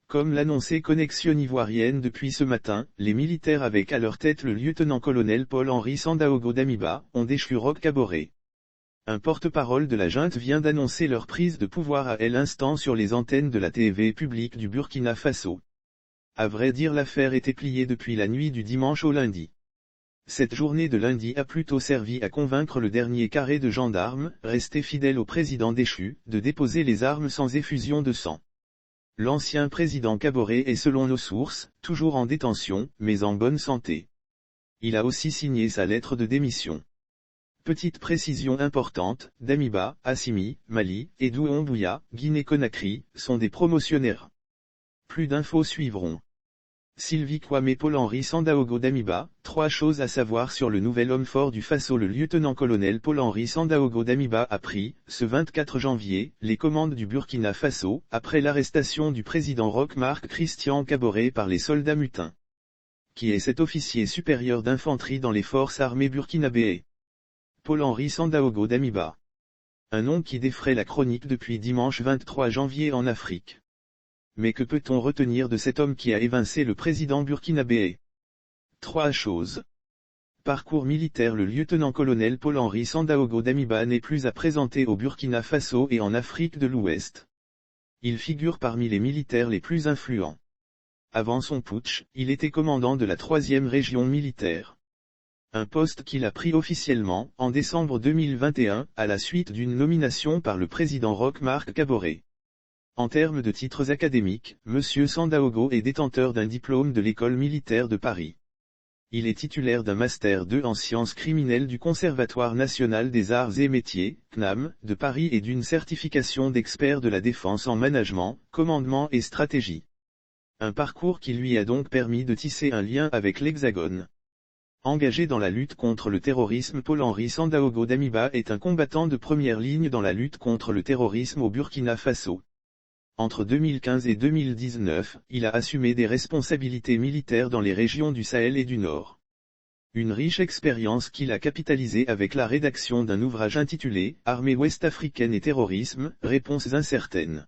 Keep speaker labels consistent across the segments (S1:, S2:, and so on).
S1: Comme l'annonçait Connexion Ivoirienne depuis ce matin, les militaires avec à leur tête le lieutenant-colonel Paul-Henri Sandaogo Damiba, ont déchu Roch Kaboré. Un porte-parole de la junte vient d'annoncer leur prise de pouvoir à l'instant sur les antennes de la TV publique du Burkina Faso. À vrai dire, l'affaire était pliée depuis la nuit du dimanche au lundi. Cette journée de lundi a plutôt servi à convaincre le dernier carré de gendarmes, resté fidèle au président déchu, de déposer les armes sans effusion de sang. L'ancien président Kaboré est selon nos sources, toujours en détention, mais en bonne santé. Il a aussi signé sa lettre de démission. Petite précision importante, Damiba, Assimi, Mali, et Doumbouya, Guinée-Conakry, sont des promotionnaires. Plus d'infos suivront. Sylvie Kwame Paul-Henri Sandaogo Damiba, 3 choses à savoir sur le nouvel homme fort du Faso. Le lieutenant-colonel Paul-Henri Sandaogo Damiba a pris, ce 24 janvier, les commandes du Burkina Faso, après l'arrestation du président Roch Marc Christian Kaboré par les soldats mutins. Qui est cet officier supérieur d'infanterie dans les forces armées burkinabées? Paul-Henri Sandaogo Damiba. Un nom qui défraie la chronique depuis dimanche 23 janvier en Afrique. Mais que peut-on retenir de cet homme qui a évincé le président burkinabé? 3 choses. Parcours militaire. Le lieutenant-colonel Paul-Henri Sandaogo Damiba n'est plus à présenter au Burkina Faso et en Afrique de l'Ouest. Il figure parmi les militaires les plus influents. Avant son putsch, il était commandant de la 3e région militaire. Un poste qu'il a pris officiellement, en décembre 2021, à la suite d'une nomination par le président Roch Marc Kaboré. En termes de titres académiques, M. Sandaogo est détenteur d'un diplôme de l'École militaire de Paris. Il est titulaire d'un Master 2 en sciences criminelles du Conservatoire national des arts et métiers, CNAM, de Paris et d'une certification d'expert de la défense en management, commandement et stratégie. Un parcours qui lui a donc permis de tisser un lien avec l'Hexagone. Engagé dans la lutte contre le terrorisme, Paul-Henri Sandaogo Damiba est un combattant de première ligne dans la lutte contre le terrorisme au Burkina Faso. Entre 2015 et 2019, il a assumé des responsabilités militaires dans les régions du Sahel et du Nord. Une riche expérience qu'il a capitalisée avec la rédaction d'un ouvrage intitulé « Armée ouest-africaine et terrorisme, réponses incertaines ».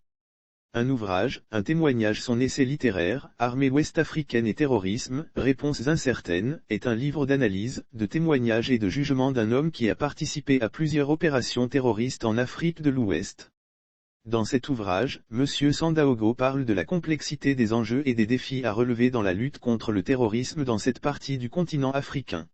S1: Un ouvrage, un témoignage. Son essai littéraire, Armée ouest-africaine et terrorisme, réponses incertaines, est un livre d'analyse, de témoignage et de jugement d'un homme qui a participé à plusieurs opérations terroristes en Afrique de l'Ouest. Dans cet ouvrage, M. Sandaogo parle de la complexité des enjeux et des défis à relever dans la lutte contre le terrorisme dans cette partie du continent africain.